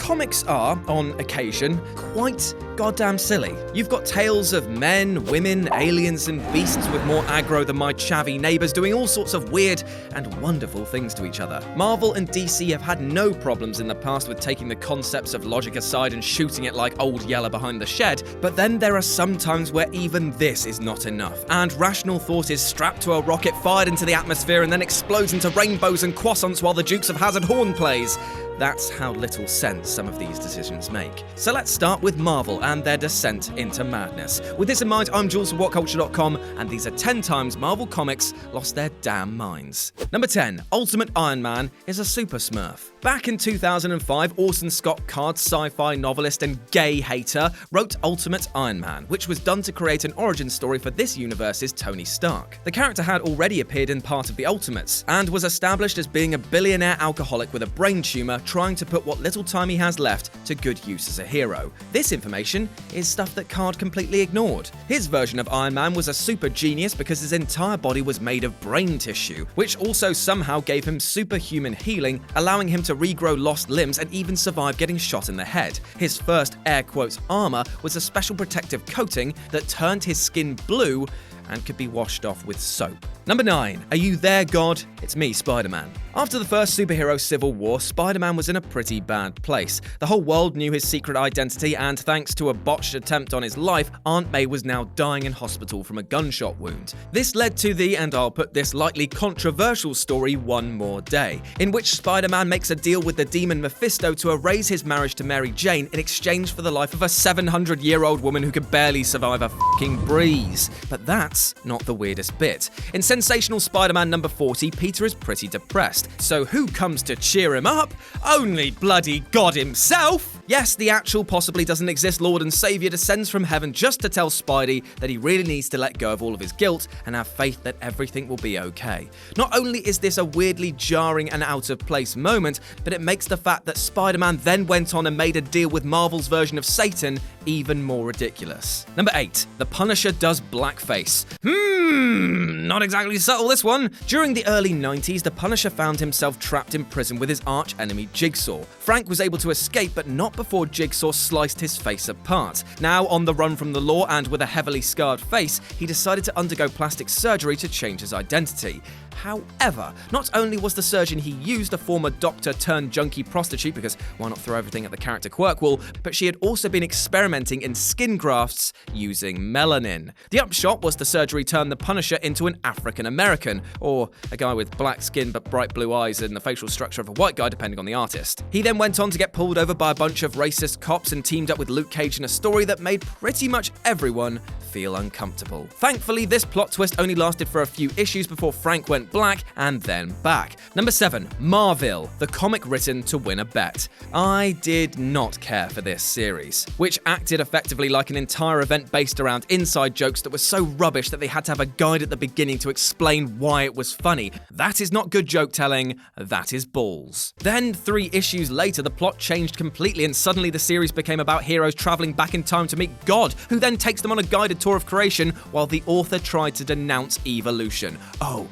comics are, on occasion, quite goddamn silly. You've got tales of men, women, aliens, and beasts with more aggro than my chavvy neighbours doing all sorts of weird and wonderful things to each other. Marvel and DC have had no problems in the past with taking the concepts of logic aside and shooting it like Old Yeller behind the shed, but then there are some times where even this is not enough, and rational thought is strapped to a rocket fired into the atmosphere and then explodes into rainbows and croissants while the Dukes of Hazzard horn plays. That's how little sense some of these decisions make. So let's start with Marvel and their descent into madness. With this in mind, I'm Jules from WhatCulture.com, and these are 10 times Marvel Comics lost their damn minds. Number 10. Ultimate Iron Man is a super smurf. Back in 2005, Orson Scott Card, sci-fi novelist and gay hater, wrote Ultimate Iron Man, which was done to create an origin story for this universe's Tony Stark. The character had already appeared in part of the Ultimates, and was established as being a billionaire alcoholic with a brain tumor trying to put what little time he has left to good use as a hero. This information is stuff that Card completely ignored. His version of Iron Man was a super genius because his entire body was made of brain tissue, which also somehow gave him superhuman healing, allowing him to regrow lost limbs and even survive getting shot in the head. His first air quotes armor was a special protective coating that turned his skin blue and could be washed off with soap. Number 9. Are you there, God? It's me, Spider-Man. After the first superhero civil war, Spider-Man was in a pretty bad place. The whole world knew his secret identity, and thanks to a botched attempt on his life, Aunt May was now dying in hospital from a gunshot wound. This led to the, and I'll put this lightly, controversial story One More Day, in which Spider-Man makes a deal with the demon Mephisto to erase his marriage to Mary Jane in exchange for the life of a 700-year-old woman who could barely survive a fucking breeze. But that's not the weirdest bit. In sensational Spider-Man number 40, Peter is pretty depressed. So who comes to cheer him up? Only bloody God himself! Yes, the actual possibly doesn't exist Lord and Saviour descends from heaven just to tell Spidey that he really needs to let go of all of his guilt and have faith that everything will be okay. Not only is this a weirdly jarring and out-of-place moment, but it makes the fact that Spider-Man then went on and made a deal with Marvel's version of Satan even more ridiculous. Number 8. The Punisher does blackface. Not exactly subtle, this one. During the early 90s, the Punisher found himself trapped in prison with his arch-enemy Jigsaw. Frank was able to escape, but not before Jigsaw sliced his face apart. Now on the run from the law and with a heavily scarred face, he decided to undergo plastic surgery to change his identity. However, not only was the surgeon he used a former doctor turned junkie prostitute, because why not throw everything at the character quirk wall, but she had also been experimenting in skin grafts using melanin. The upshot was the surgery turned the Punisher into an African American, or a guy with black skin but bright blue eyes and the facial structure of a white guy depending on the artist. He then went on to get pulled over by a bunch of racist cops and teamed up with Luke Cage in a story that made pretty much everyone feel uncomfortable. Thankfully, this plot twist only lasted for a few issues before Frank went black and then back. Number 7. Marvel, the comic written to win a bet. I did not care for this series, which acted effectively like an entire event based around inside jokes that were so rubbish that they had to have a guide at the beginning to explain why it was funny. That is not good joke telling, that is balls. Then 3 issues later, the plot changed completely and suddenly the series became about heroes traveling back in time to meet God, who then takes them on a guided tour of creation while the author tried to denounce evolution. Oh,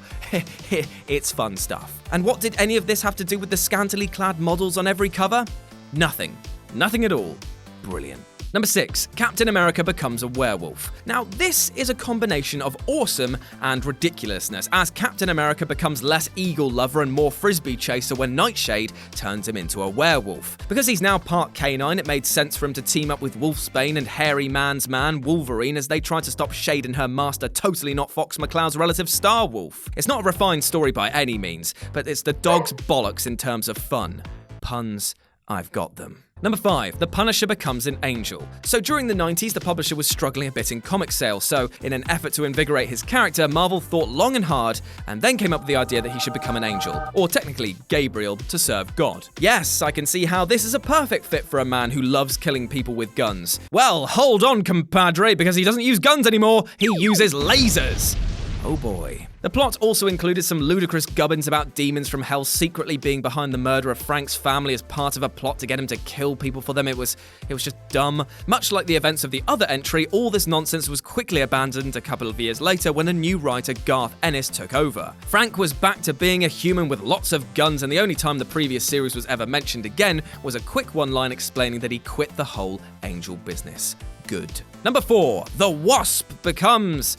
it's fun stuff. And what did any of this have to do with the scantily clad models on every cover? Nothing. Nothing at all. Brilliant. Number 6. Captain America becomes a werewolf. Now, this is a combination of awesome and ridiculousness, as Captain America becomes less eagle lover and more frisbee chaser when Nightshade turns him into a werewolf. Because he's now part canine, it made sense for him to team up with Wolfsbane and hairy man's man, Wolverine, as they try to stop Shade and her master, totally not Fox McCloud's relative Starwolf. It's not a refined story by any means, but it's the dog's bollocks in terms of fun. Puns, I've got them. Number 5. The Punisher becomes an angel. So during the 90s, the publisher was struggling a bit in comic sales, so in an effort to invigorate his character, Marvel thought long and hard, and then came up with the idea that he should become an angel, or technically Gabriel, to serve God. Yes, I can see how this is a perfect fit for a man who loves killing people with guns. Well, hold on, compadre, because he doesn't use guns anymore, he uses lasers. Oh boy. The plot also included some ludicrous gubbins about demons from hell secretly being behind the murder of Frank's family as part of a plot to get him to kill people for them. It was just dumb. Much like the events of the other entry, all this nonsense was quickly abandoned a couple of years later when a new writer, Garth Ennis, took over. Frank was back to being a human with lots of guns, and the only time the previous series was ever mentioned again was a quick one-line explaining that he quit the whole angel business. Good. Number 4. The Wasp becomes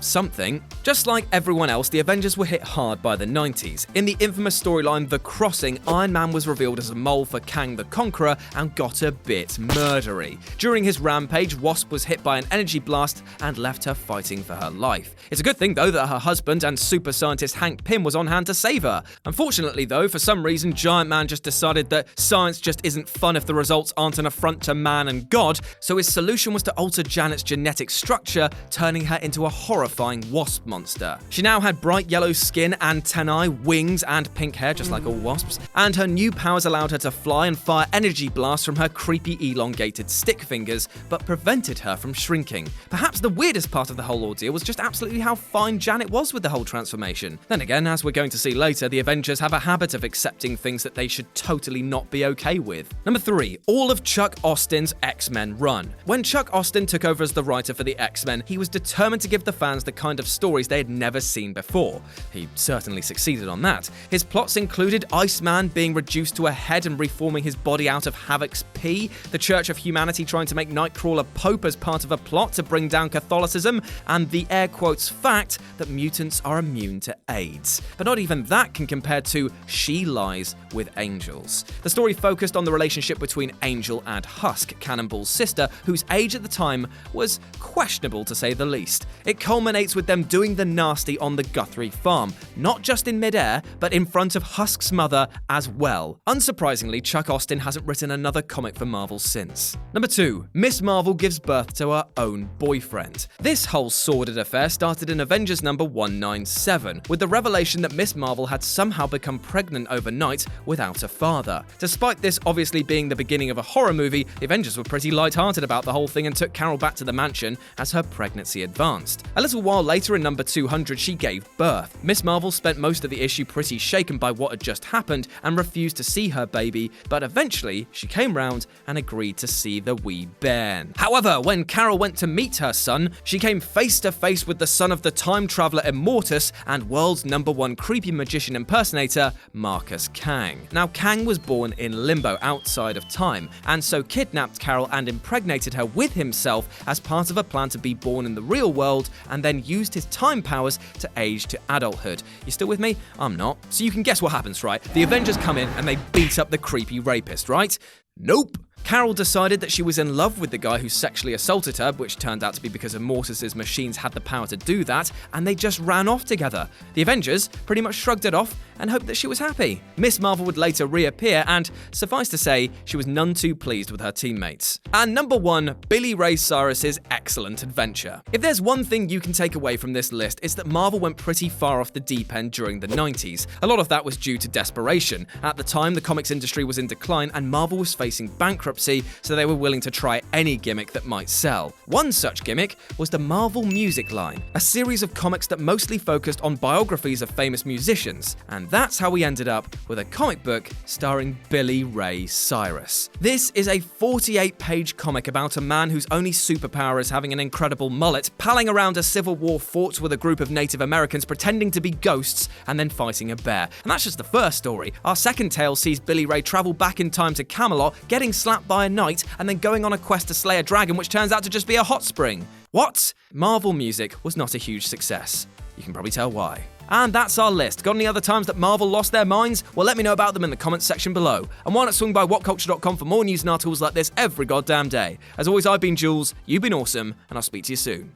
something. Just like everyone else, the Avengers were hit hard by the 90s. In the infamous storyline The Crossing, Iron Man was revealed as a mole for Kang the Conqueror and got a bit murdery. During his rampage, Wasp was hit by an energy blast and left her fighting for her life. It's a good thing, though, that her husband and super scientist Hank Pym was on hand to save her. Unfortunately, though, for some reason, Giant Man just decided that science just isn't fun if the results aren't an affront to man and God, so his solution was to alter Janet's genetic structure, turning her into a horrifying wasp monster. She now had bright yellow skin, antennae, wings, and pink hair, just like all wasps, and her new powers allowed her to fly and fire energy blasts from her creepy elongated stick fingers, but prevented her from shrinking. Perhaps the weirdest part of the whole ordeal was just absolutely how fine Janet was with the whole transformation. Then again, as we're going to see later, the Avengers have a habit of accepting things that they should totally not be okay with. Number 3. All of Chuck Austen's X-Men run. When Chuck Austen took over as the writer for the X-Men, he was determined to give the fans the kind of stories they had never seen before. He certainly succeeded on that. His plots included Iceman being reduced to a head and reforming his body out of Havoc's pee, the Church of Humanity trying to make Nightcrawler Pope as part of a plot to bring down Catholicism, and the air quotes fact that mutants are immune to AIDS. But not even that can compare to She Lies with Angels. The story focused on the relationship between Angel and Husk, Cannonball's sister, whose age at the time was questionable to say the least. It culminates with them doing the nasty on the Guthrie farm, not just in midair, but in front of Husk's mother as well. Unsurprisingly, Chuck Austen hasn't written another comic for Marvel since. Number 2. Miss Marvel gives birth to her own boyfriend. This whole sordid affair started in Avengers number 197, with the revelation that Miss Marvel had somehow become pregnant overnight without a father. Despite this obviously being the beginning of a horror movie, the Avengers were pretty lighthearted about the whole thing and took Carol back to the mansion as her pregnancy advanced. A little while later, in number 200, she gave birth. Miss Marvel spent most of the issue pretty shaken by what had just happened and refused to see her baby, but eventually she came round and agreed to see the wee bairn. However, when Carol went to meet her son, she came face to face with the son of the time traveler Immortus and world's number 1 creepy magician impersonator, Marcus Kang. Now, Kang was born in limbo outside of time, and so kidnapped Carol and impregnated her with himself as part of a plan to be born in the real world, and then used his time powers to age to adulthood. You still with me? I'm not. So you can guess what happens, right? The Avengers come in and they beat up the creepy rapist, right? Nope. Carol decided that she was in love with the guy who sexually assaulted her, which turned out to be because Immortus's machines had the power to do that, and they just ran off together. The Avengers pretty much shrugged it off and hoped that she was happy. Miss Marvel would later reappear, and suffice to say, she was none too pleased with her teammates. And number 1, Billy Ray Cyrus's excellent adventure. If there's one thing you can take away from this list, it's that Marvel went pretty far off the deep end during the 90s. A lot of that was due to desperation. At the time, the comics industry was in decline, and Marvel was facing bankruptcy, so they were willing to try any gimmick that might sell. One such gimmick was the Marvel Music line, a series of comics that mostly focused on biographies of famous musicians, and that's how we ended up with a comic book starring Billy Ray Cyrus. This is a 48-page comic about a man whose only superpower is having an incredible mullet, palling around a Civil War fort with a group of Native Americans pretending to be ghosts and then fighting a bear. And that's just the first story. Our second tale sees Billy Ray travel back in time to Camelot, getting slapped by a knight, and then going on a quest to slay a dragon, which turns out to just be a hot spring. What? Marvel Music was not a huge success. You can probably tell why. And that's our list. Got any other times that Marvel lost their minds? Well, let me know about them in the comments section below. And why not swing by whatculture.com for more news and articles like this every goddamn day. As always, I've been Jules, you've been awesome, and I'll speak to you soon.